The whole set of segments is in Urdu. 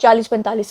40-45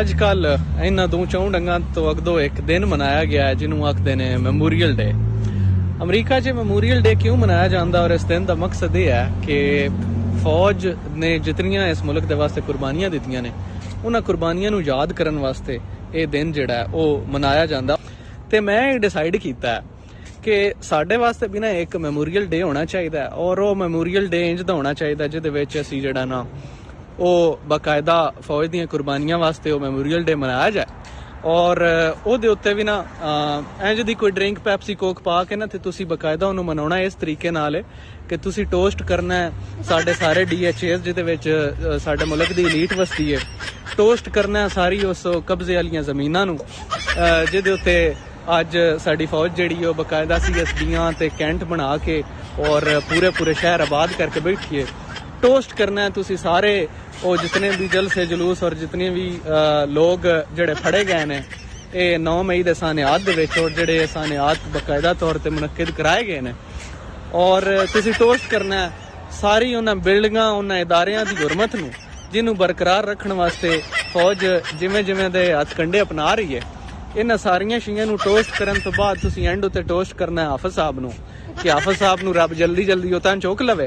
ਅੱਜ ਕੱਲ ਇਹਨਾਂ ਦੋ ਚੌਂ ਡੰਗਾਂ ਤੋਂ ਅਗਦੋਂ ਇੱਕ ਦਿਨ ਮਨਾਇਆ ਗਿਆ ਹੈ ਜਿਹਨੂੰ ਆਖਦੇ ਨੇ ਮੈਮੋਰੀਅਲ ਡੇ। ਅਮਰੀਕਾ 'ਚ ਮੈਮੋਰੀਅਲ ਡੇ ਕਿਉਂ ਮਨਾਇਆ ਜਾਂਦਾ ਔਰ ਇਸ ਦਿਨ ਦਾ ਮਕਸਦ ਇਹ ਹੈ ਕਿ ਫੌਜ ਨੇ ਜਿਤਨੀਆਂ ਇਸ ਮੁਲਕ ਦੇ ਵਾਸਤੇ ਕੁਰਬਾਨੀਆਂ ਦਿੱਤੀਆਂ ਨੇ ਉਹਨਾਂ ਕੁਰਬਾਨੀਆਂ ਨੂੰ ਯਾਦ ਕਰਨ ਵਾਸਤੇ ਇਹ ਦਿਨ ਜਿਹੜਾ ਉਹ ਮਨਾਇਆ ਜਾਂਦਾ। ਤੇ ਮੈਂ ਇਹ ਡਿਸਾਈਡ ਕੀਤਾ ਕਿ ਸਾਡੇ ਵਾਸਤੇ ਵੀ ਨਾ ਇੱਕ ਮੈਮੋਰੀਅਲ ਡੇ ਹੋਣਾ ਚਾਹੀਦਾ, ਔਰ ਉਹ ਮੈਮੋਰੀਅਲ ਡੇ ਇੰਜ ਦਾ ਹੋਣਾ ਚਾਹੀਦਾ ਜਿਹਦੇ ਵਿੱਚ ਅਸੀਂ ਜਿਹੜਾ ਨਾ ਉਹ ਬਾਕਾਇਦਾ ਫੌਜ ਦੀਆਂ ਕੁਰਬਾਨੀਆਂ ਵਾਸਤੇ ਉਹ ਮੈਮੋਰੀਅਲ ਡੇ ਮਨਾਇਆ ਜਾਏ। ਔਰ ਉਹਦੇ ਉੱਤੇ ਵੀ ਨਾ ਇੰਜ ਦੀ ਕੋਈ ਡਰਿੰਕ ਪੈਪਸੀ ਕੋਕ ਪਾ ਕੇ ਨਾ ਤੇ ਤੁਸੀਂ ਬਾਕਾਇਦਾ ਉਹਨੂੰ ਮਨਾਉਣਾ ਇਸ ਤਰੀਕੇ ਨਾਲ ਕਿ ਤੁਸੀਂ ਟੋਸਟ ਕਰਨਾ ਹੈ ਸਾਡੇ ਸਾਰੇ DHAs ਜਿਹਦੇ ਵਿੱਚ ਸਾਡੇ ਮੁਲਕ ਦੀ ਇਲੀਟ ਵਸਤੀ ਹੈ, ਟੋਸਟ ਕਰਨਾ ਹੈ ਸਾਰੀ ਉਸ ਕਬਜ਼ੇ ਵਾਲੀਆਂ ਜ਼ਮੀਨਾਂ ਨੂੰ ਜਿਹਦੇ ਉੱਤੇ ਅੱਜ ਸਾਡੀ ਫੌਜ ਜਿਹੜੀ ਉਹ ਬਾਕਾਇਦਾ CSBਆਂ ਤੇ ਕੈਂਟ ਬਣਾ ਕੇ ਔਰ ਪੂਰੇ ਸ਼ਹਿਰ ਆਬਾਦ ਕਰਕੇ ਬੈਠੀ ਹੈ। ਟੋਸਟ ਕਰਨਾ ਹੈ ਤੁਸੀਂ ਸਾਰੇ ਉਹ ਜਿਤਨੇ ਵੀ ਜਲਸੇ ਜਲੂਸ ਔਰ ਜਿਤਨੇ ਵੀ ਲੋਕ ਜਿਹੜੇ ਫੜੇ ਗਏ ਨੇ ਇਹ 9 ਮਈ ਦੇ ਸਾਨਿਆਤ ਦੇ ਵਿੱਚ, ਔਰ ਜਿਹੜੇ ਸਾਨਿਆਤ ਬਕਾਇਦਾ ਤੌਰ ਤੇ ਮੁਨੱਕਿਦ ਕਰਾਏ ਗਏ ਨੇ, ਔਰ ਤੁਸੀਂ ਟੋਸਟ ਕਰਨਾ ਹੈ ਸਾਰੀ ਉਹਨਾਂ ਬਿਲਡਿੰਗਾਂ ਉਹਨਾਂ ਇਦਾਰਿਆਂ ਦੀ ਹੁਰਮਤ ਨੂੰ ਜਿਹਨੂੰ ਬਰਕਰਾਰ ਰੱਖਣ ਵਾਸਤੇ ਫੌਜ ਜਿਵੇਂ ਜਿਵੇਂ ਦੇ ਹੱਥਕੰਡੇ ਅਪਣਾ ਰਹੀ ਹੈ। ਇਹਨਾਂ ਸਾਰੀਆਂ ਸ਼ੀਆਂ ਨੂੰ ਟੋਸਟ ਕਰਨ ਤੋਂ ਬਾਅਦ ਤੁਸੀਂ ਐਂਡ ਉੱਤੇ ਟੋਸਟ ਕਰਨਾ ਹੈ ਹਾਫਿਜ਼ ਸਾਹਿਬ ਨੂੰ ਕਿ ਹਾਫਿਜ਼ ਸਾਹਿਬ ਨੂੰ ਰੱਬ ਜਲਦੀ ਜਲਦੀ ਉਹ ਤਾਂ ਚੁੱਕ ਲਵੇ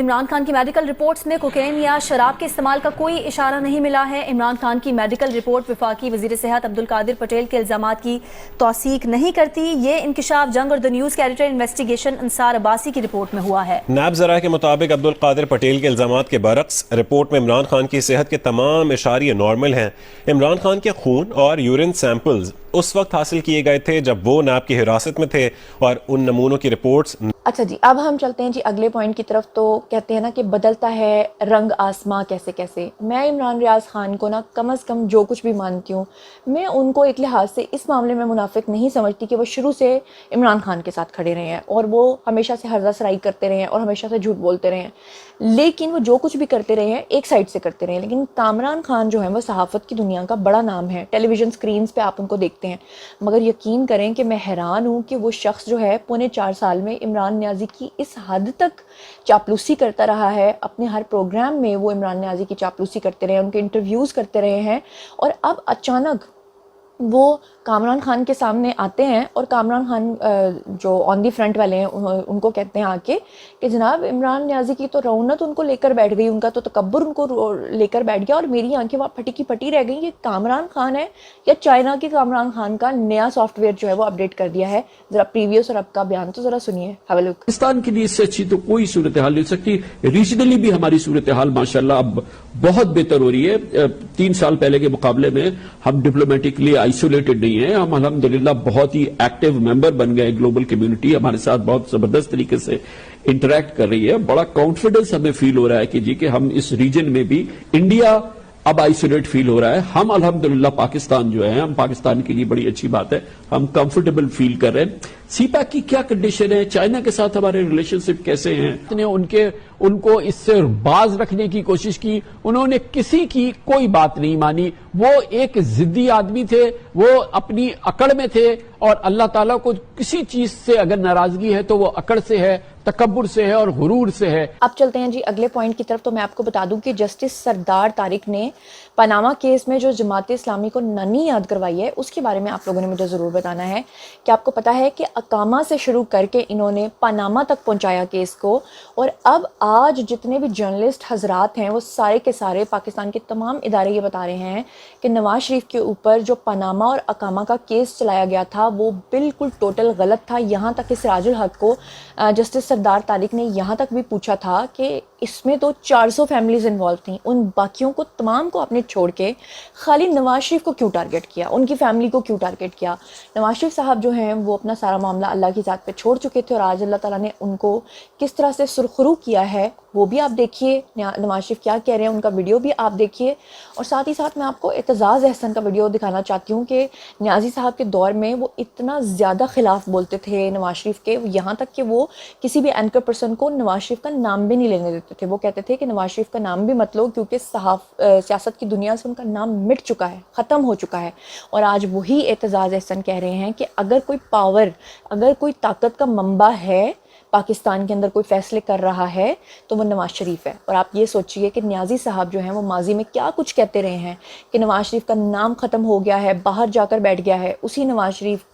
عمران خان کی میڈیکل رپورٹس میں کوکین یا شراب کے استعمال کا کوئی اشارہ نہیں ملا ہے. عمران خان کی میڈیکل رپورٹ وفاقی وزیر صحت عبدالقادر پٹیل کے الزامات کی توثیق نہیں کرتی. یہ انکشاف جنگ اور دا نیوز کے ایڈیٹر انویسٹیگیشن انصار عباسی کی رپورٹ میں ہوا ہے. نیب ذرائع کے مطابق عبدالقادر پٹیل کے الزامات کے برعکس رپورٹ میں عمران خان کی صحت کے تمام اشاریے نارمل ہیں. عمران خان کے خون اور یورین سیمپلز اس وقت حاصل کیے گئے تھے جب وہ نیب کی حراست میں تھے اور ان نمونوں کی رپورٹس. اچھا جی، اب ہم چلتے ہیں جی اگلے پوائنٹ کی طرف. تو کہتے ہیں نا کہ بدلتا ہے رنگ آسماں کیسے کیسے. میں عمران ریاض خان کو نا کم از کم جو کچھ بھی مانتی ہوں، میں ان کو ایک لحاظ سے اس معاملے میں منافق نہیں سمجھتی کہ وہ شروع سے عمران خان کے ساتھ کھڑے رہے ہیں اور وہ ہمیشہ سے ہرزہ سرائی کرتے رہے ہیں اور ہمیشہ سے جھوٹ بولتے رہے ہیں. لیکن وہ جو کچھ بھی کرتے رہے ہیں ایک سائڈ سے کرتے رہے ہیں. لیکن کامران خان جو ہیں وہ صحافت کی دنیا کا بڑا نام ہے، ٹیلی ویژن سکرینز پہ آپ ان کو دیکھتے ہیں. مگر یقین کریں کہ میں حیران ہوں کہ وہ شخص جو ہے 4.25 سال میں عمران نیازی کی اس حد تک چاپلوسی کرتا رہا ہے. اپنے ہر پروگرام میں وہ عمران نیازی کی چاپلوسی کرتے رہے ہیں، ان کے انٹرویوز کرتے رہے ہیں، اور اب اچانک وہ کامران خان کے سامنے آتے ہیں اور کامران خان جو آن دی فرنٹ والے ہیں ان کو کہتے ہیں آ کے کہ جناب عمران نیازی کی تو رونت ان کو لے کر بیٹھ گئی، ان کا تو تکبر ان کو لے کر بیٹھ گیا اور میری آنکھیں وہاں پھٹی کی پھٹی رہ گئیں. یہ کامران خان ہے یا چائنا کے کامران خان کا نیا سافٹ ویئر جو ہے وہ اپڈیٹ کر دیا ہے؟ ذرا پریویس اور اب کا بیان تو ذرا سنیے. پاکستان کے لیے اس سے اچھی تو کوئی صورتحال نہیں سکتی. ریجنلی بھی ہماری صورتحال ماشاءاللہ اب بہت بہتر ہو رہی ہے. 3 سال پہلے کے مقابلے میں ہم ڈپلومیٹکلی آئسولیٹڈ نہیں ہیں. ہم الحمدللہ بہت ہی ایکٹیو ممبر بن گئے. گلوبل کمیونٹی ہمارے ساتھ بہت زبردست طریقے سے انٹریکٹ کر رہی ہے. بڑا کانفیڈنس ہمیں فیل ہو رہا ہے کہ جی کہ ہم اس ریجن میں بھی انڈیا اب آئسولیٹ فیل ہو رہا ہے. ہم الحمدللہ پاکستان جو ہے، ہم پاکستان کے لیے بڑی اچھی بات ہے، ہم کمفرٹیبل فیل کر رہے ہیں. سی پیک کی کیا کنڈیشن ہے، چائنا کے ساتھ ہمارے ریلیشن شپ کیسے ہیں، ان کو اس سے باز رکھنے کی کوشش کی. انہوں نے کسی کی کوئی بات نہیں مانی. وہ ایک ضدی آدمی تھے، وہ اپنی اکڑ میں تھے، اور اللہ تعالیٰ کو کسی چیز سے اگر ناراضگی ہے تو وہ اکڑ سے ہے، تکبر سے ہے اور غرور سے ہے. اب چلتے ہیں جی اگلے پوائنٹ کی طرف. تو میں آپ کو بتا دوں کہ جسٹس سردار طارق نے پاناما کیس میں جو جماعت اسلامی کو ننی یاد کروائی ہے اس کے بارے میں آپ لوگوں نے مجھے ضرور بتانا ہے کہ آپ کو پتا ہے کہ اقامہ سے شروع کر کے انہوں نے پاناما تک پہنچایا کیس کو. اور اب آج جتنے بھی جرنلسٹ حضرات ہیں وہ سارے کے سارے پاکستان کے تمام ادارے یہ بتا رہے ہیں کہ نواز شریف کے اوپر جو پاناما اور اقامہ کا کیس چلایا گیا تھا وہ بالکل ٹوٹل غلط تھا. یہاں تک کہ سراج الحق کو جسٹس سردار طارق نے یہاں تک بھی پوچھا تھا کہ اس میں تو 400 فیملیز انوالو تھیں، ان باقیوں کو تمام کو آپ نے چھوڑ کے خالی نواز شریف کو کیوں ٹارگٹ کیا، ان کی فیملی کو کیوں ٹارگٹ کیا؟ نواز شریف صاحب جو ہیں وہ اپنا سارا معاملہ اللہ کی ذات پہ چھوڑ چکے تھے، اور آج اللہ تعالیٰ نے ان کو کس طرح سے سرخرو کیا ہے وہ بھی آپ دیکھیے. نواز شریف کیا کہہ رہے ہیں ان کا ویڈیو بھی آپ دیکھیے. اور ساتھ ہی ساتھ میں آپ کو اعتزاز احسن کا ویڈیو دکھانا چاہتی ہوں کہ نیازی صاحب کے دور میں وہ اتنا زیادہ خلاف بولتے تھے نواز شریف کے، یہاں تک کہ وہ کسی بھی اینکر پرسن کو نواز شریف کا نام بھی نہیں لینے دیتے تھے. وہ کہتے تھے کہ نواز شریف کا نام بھی مت لو کیونکہ سیاست کی دنیا سے ان کا نام مٹ چکا ہے، ختم ہو چکا ہے. اور آج وہی اعتزاز احسن کہہ رہے ہیں کہ اگر کوئی پاور، اگر کوئی طاقت کا منبع ہے پاکستان کے اندر، کوئی فیصلے کر رہا ہے تو وہ نواز شریف ہے. اور آپ یہ سوچئے کہ نیازی صاحب جو ہیں وہ ماضی میں کیا کچھ کہتے رہے ہیں کہ نواز شریف کا نام ختم ہو گیا ہے، باہر جا کر بیٹھ گیا ہے. اسی نواز شریف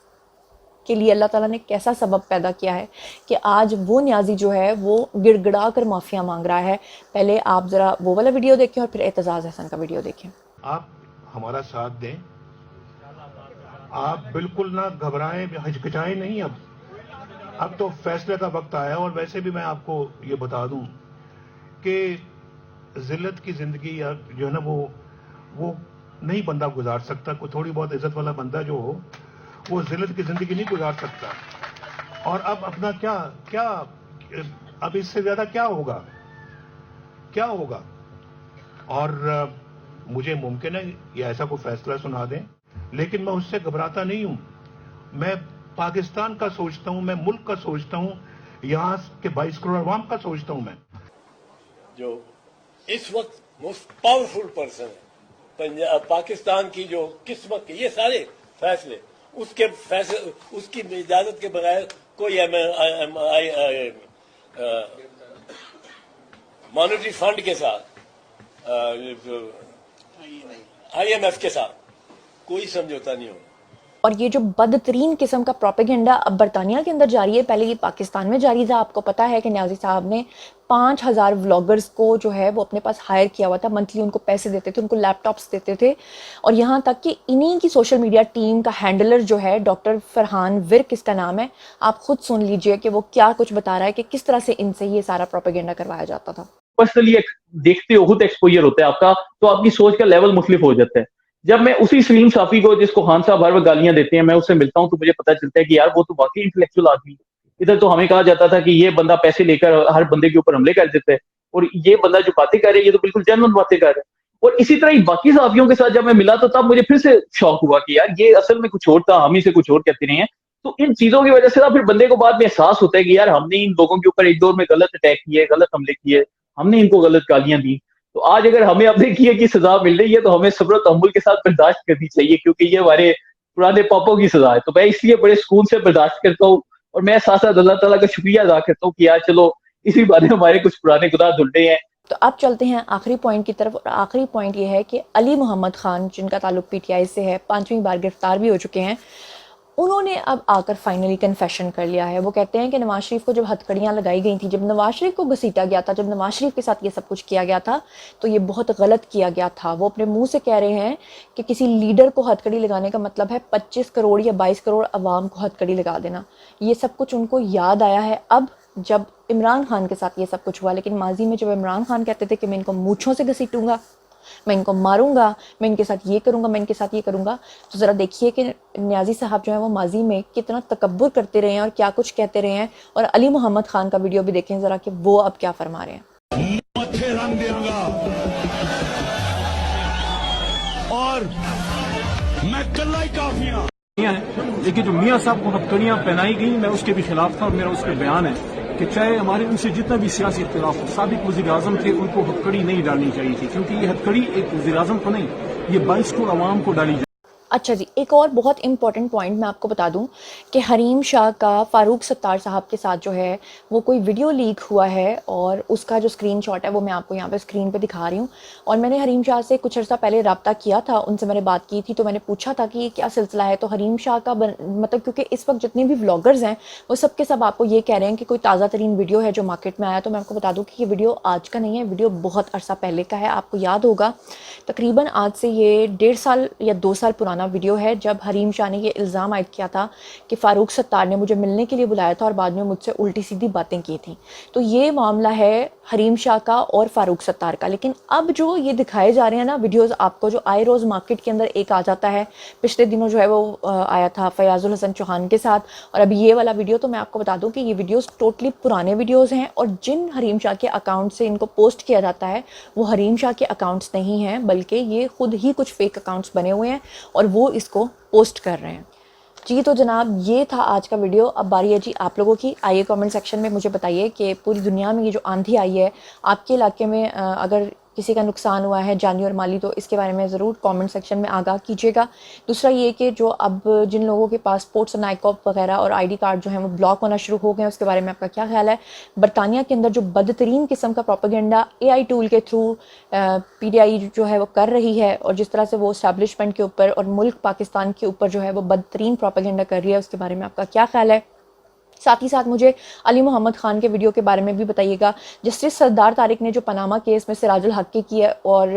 کے لیے اللہ تعالیٰ نے کیسا سبب پیدا کیا ہے کہ آج وہ نیازی جو ہے وہ گڑ گڑا کر معافیاں مانگ رہا ہے. پہلے آپ ذرا وہ والا ویڈیو دیکھیں اور پھر اعتزاز احسن کا ویڈیو دیکھیں. آپ ہمارا ساتھ دیں، آپ بالکل نہ گھبرائیں، ہچکچائیں نہیں. اب تو فیصلے کا وقت آیا. اور ویسے بھی میں آپ کو یہ بتا دوں کہ ذلت کی زندگی جو ہے نا وہ نہیں بندہ گزار سکتا. کوئی تھوڑی بہت عزت والا بندہ جو ہو وہ ذلت کی زندگی نہیں گزار سکتا. اور اب اپنا کیا اب اس سے زیادہ کیا ہوگا. اور مجھے ممکن ہے یہ ایسا کوئی فیصلہ سنا دیں، لیکن میں اس سے گھبراتا نہیں ہوں. میں پاکستان کا سوچتا ہوں، میں ملک کا سوچتا ہوں، یہاں کے 22 کروڑ عوام کا سوچتا ہوں. میں جو اس وقت موسٹ پاورفل پرسن ہے پاکستان کی، جو قسمت کے یہ سارے فیصلے اس کی اجازت کے بغیر کوئی مانیٹری فنڈ کے ساتھ، IMF کے ساتھ کوئی سمجھوتا نہیں ہوگا. اور یہ جو بدترین قسم کا پروپیگنڈا اب برطانیہ کے اندر جاری ہے، پہلے یہ پاکستان میں جاری تھا. آپ کو پتا ہے کہ نیازی صاحب نے 5000 ولاگرز کو جو ہے وہ اپنے پاس ہائر کیا ہوا تھا، منتھلی ان کو پیسے دیتے تھے، ان کو لیپ ٹاپس دیتے تھے. اور یہاں تک کہ انہی کی سوشل میڈیا ٹیم کا ہینڈلر جو ہے ڈاکٹر فرحان ورک اس کا نام ہے، آپ خود سن لیجئے کہ وہ کیا کچھ بتا رہا ہے کہ کس طرح سے ان سے یہ سارا پروپیگنڈا کروایا جاتا تھا. پرسنلی دیکھتے ہو خود ایکسپوجر ہوتا ہے آپ کا، تو آپ کی سوچ کا لیول مختلف ہو جاتا ہے. جب میں اسی سلیم صافی کو، جس کو خان صاحب ہر وقت گالیاں دیتے ہیں، میں اس سے ملتا ہوں تو مجھے پتا چلتا ہے کہ یار وہ تو واقعی انٹلیکچوئل آدمی. ادھر تو ہمیں کہا جاتا تھا کہ یہ بندہ پیسے لے کر ہر بندے کے اوپر حملے کر دیتا ہے، اور یہ بندہ جو باتیں کر رہے ہیں یہ تو بالکل جینوئن باتیں کر رہے ہیں. اور اسی طرح ہی باقی صحافیوں کے ساتھ جب میں ملا تو تب مجھے پھر سے شوق ہوا کہ یار یہ اصل میں کچھ اور تھا، ہم ہی سے کچھ اور کہتے رہے ہیں. تو ان چیزوں کی وجہ سے نا پھر بندے کو بعد میں احساس ہوتا ہے کہ یار ہم نے ان لوگوں کے اوپر ایک دور میں غلط اٹیک کیے، غلط حملے کیے، ہم نے ان کو غلط گالیاں دی. تو آج اگر ہمیں اپنے کیے کی سزا مل رہی ہے تو ہمیں صبر و تحمل کے ساتھ برداشت کرنی چاہیے، کیونکہ یہ ہمارے پرانے پاپوں کی سزا ہے. تو میں اس لیے بڑے سکون سے برداشت کرتا ہوں، اور میں ساتھ ساتھ اللہ تعالیٰ کا شکریہ ادا کرتا ہوں کہ یار چلو اسی بارے ہمارے کچھ پرانے گناہ دھل رہے ہیں. تو اب چلتے ہیں آخری پوائنٹ کی طرف، اور آخری پوائنٹ یہ ہے کہ علی محمد خان جن کا تعلق پی ٹی آئی سے ہے، 5ویں بار گرفتار بھی ہو چکے ہیں، انہوں نے اب آ کر فائنلی کنفیشن کر لیا ہے. وہ کہتے ہیں کہ نواز شریف کو جب ہتھکڑیاں لگائی گئی تھیں، جب نواز شریف کو گھسیٹا گیا تھا، جب نواز شریف کے ساتھ یہ سب کچھ کیا گیا تھا تو یہ بہت غلط کیا گیا تھا. وہ اپنے منہ سے کہہ رہے ہیں کہ کسی لیڈر کو ہتھکڑی لگانے کا مطلب ہے 25 کروڑ یا 22 کروڑ عوام کو ہتھکڑی لگا دینا. یہ سب کچھ ان کو یاد آیا ہے اب جب عمران خان کے ساتھ یہ سب کچھ ہوا. لیکن ماضی میں جب عمران خان کہتے تھے کہ میں ان کو مونچھوں سے گھسیٹوں گا، میں ان کو ماروں گا، میں ان کے ساتھ یہ کروں گا، میں ان کے ساتھ یہ کروں گا، تو ذرا دیکھیے کہ نیازی صاحب جو ہیں وہ ماضی میں کتنا تکبر کرتے رہے ہیں اور کیا کچھ کہتے رہے ہیں. اور علی محمد خان کا ویڈیو بھی دیکھیں ذرا کہ وہ اب کیا فرما رہے ہیں. اور میں کلہ ہی کافی ہوں، لیکن جو میاں صاحب کو ہتھکڑیاں پہنائی گئی میں اس کے بھی خلاف تھا، اور میرا اس پہ بیان ہے کہ چاہے ہمارے ان سے جتنا بھی سیاسی اختلاف ہو، سابق وزیر اعظم تھے ان کو ہتھکڑی نہیں ڈالنی چاہیے تھی، کیونکہ یہ ہتھکڑی ایک وزیر اعظم کو نہیں، یہ 22 کروڑ عوام کو ڈالی جائے. اچھا جی، ایک اور بہت امپورٹنٹ پوائنٹ میں آپ کو بتا دوں کہ حریم شاہ کا فاروق ستار صاحب کے ساتھ جو ہے وہ کوئی ویڈیو لیک ہوا ہے، اور اس کا جو اسکرین شاٹ ہے وہ میں آپ کو یہاں پہ اسکرین پہ دکھا رہی ہوں. اور میں نے حریم شاہ سے کچھ عرصہ پہلے رابطہ کیا تھا، ان سے میں نے بات کی تھی، تو میں نے پوچھا تھا کہ یہ کیا سلسلہ ہے. تو حریم شاہ کا مطلب کیونکہ اس وقت جتنے بھی ولاگرز ہیں وہ سب کے سب آپ کو یہ کہہ رہے ہیں کہ کوئی تازہ ترین ویڈیو ہے جو مارکیٹ میں آیا. تو میں آپ کو بتا دوں کہ یہ ویڈیو آج کا نہیں ہے، ویڈیو بہت عرصہ پہلے کا ہے. آپ کو یاد ہوگا تقریباً آج سے یہ 1.5 سال یا 2 سال پرانا ویڈیو ہے، جب حریم شاہ نے یہ الزام عائد کیا تھا کہ فاروق ستار نے مجھے ملنے کے لیے بلایا تھا اور بعد میں مجھ سے الٹی سیدھی باتیں کی تھیں. تو یہ معاملہ ہے حریم شاہ کا اور فاروق ستار کا. لیکن اب جو یہ دکھائے جا رہے ہیں نا ویڈیوز، آپ کو جو آئے روز مارکیٹ کے اندر ایک آ جاتا ہے، پچھلے دنوں جو ہے وہ آیا تھا فیاض الحسن چوہان کے ساتھ، اور ابھی یہ والا ویڈیو، تو میں آپ کو بتا دوں کہ یہ ویڈیوز ٹوٹلی پرانے ویڈیوز ہیں، اور جن حریم شاہ کے اکاؤنٹ سے ان کو پوسٹ کیا جاتا ہے وہ حریم شاہ کے اکاؤنٹس نہیں ہیں، بلکہ یہ خود ہی کچھ فیک اکاؤنٹس بنے ہوئے ہیں اور وہ اس کو پوسٹ کر رہے ہیں. جی تو جناب یہ تھا آج کا ویڈیو. اب باری ہے جی آپ لوگوں کی. آئیے کامنٹ سیکشن میں مجھے بتائیے کہ پوری دنیا میں یہ جو آندھی آئی ہے آپ کے علاقے میں اگر کسی کا نقصان ہوا ہے جانی اور مالی تو اس کے بارے میں ضرور کامنٹ سیکشن میں آگاہ کیجیے گا. دوسرا یہ کہ جو اب جن لوگوں کے پاسپورٹس اور نائکاپ وغیرہ اور آئی ڈی کارڈ جو ہیں وہ بلاک ہونا شروع ہو گئے ہیں، اس کے بارے میں آپ کا کیا خیال ہے؟ برطانیہ کے اندر جو بدترین قسم کا پروپیگنڈا اے آئی ٹول کے تھرو پی ٹی آئی جو ہے وہ کر رہی ہے، اور جس طرح سے وہ اسٹیبلشمنٹ کے اوپر اور ملک پاکستان کے اوپر جو ہے وہ بدترین پروپیگنڈا کر رہی ہے، اس کے بارے میں آپ کا کیا خیال ہے؟ ساتھ ہی ساتھ مجھے علی محمد خان کے ویڈیو کے بارے میں بھی بتائیے گا. جسٹس سردار طارق نے جو پاناما کیس میں سراج الحق کی ہے اور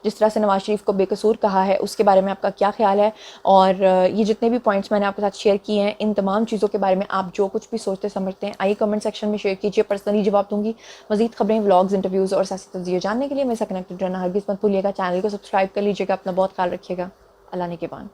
جس طرح سے نواز شریف کو بے قصور کہا ہے، اس کے بارے میں آپ کا کیا خیال ہے؟ اور یہ جتنے بھی پوائنٹس میں نے آپ کے ساتھ شیئر کیے ہیں، ان تمام چیزوں کے بارے میں آپ جو کچھ بھی سوچتے سمجھتے ہیں آئیے کمنٹ سیکشن میں شیئر کیجیے، پرسنلی جواب دوں گی. مزید خبریں، ولاگز، انٹرویوز اور سیاسی تجزیے جاننے کے لیے میرے ساتھ کنیکٹڈ رہنا ہرگز مت بھولیے گا. چینل کو سبسکرائب کر لیجیے گا. اپنا بہت خیال رکھیے گا. اللہ نے کے بان.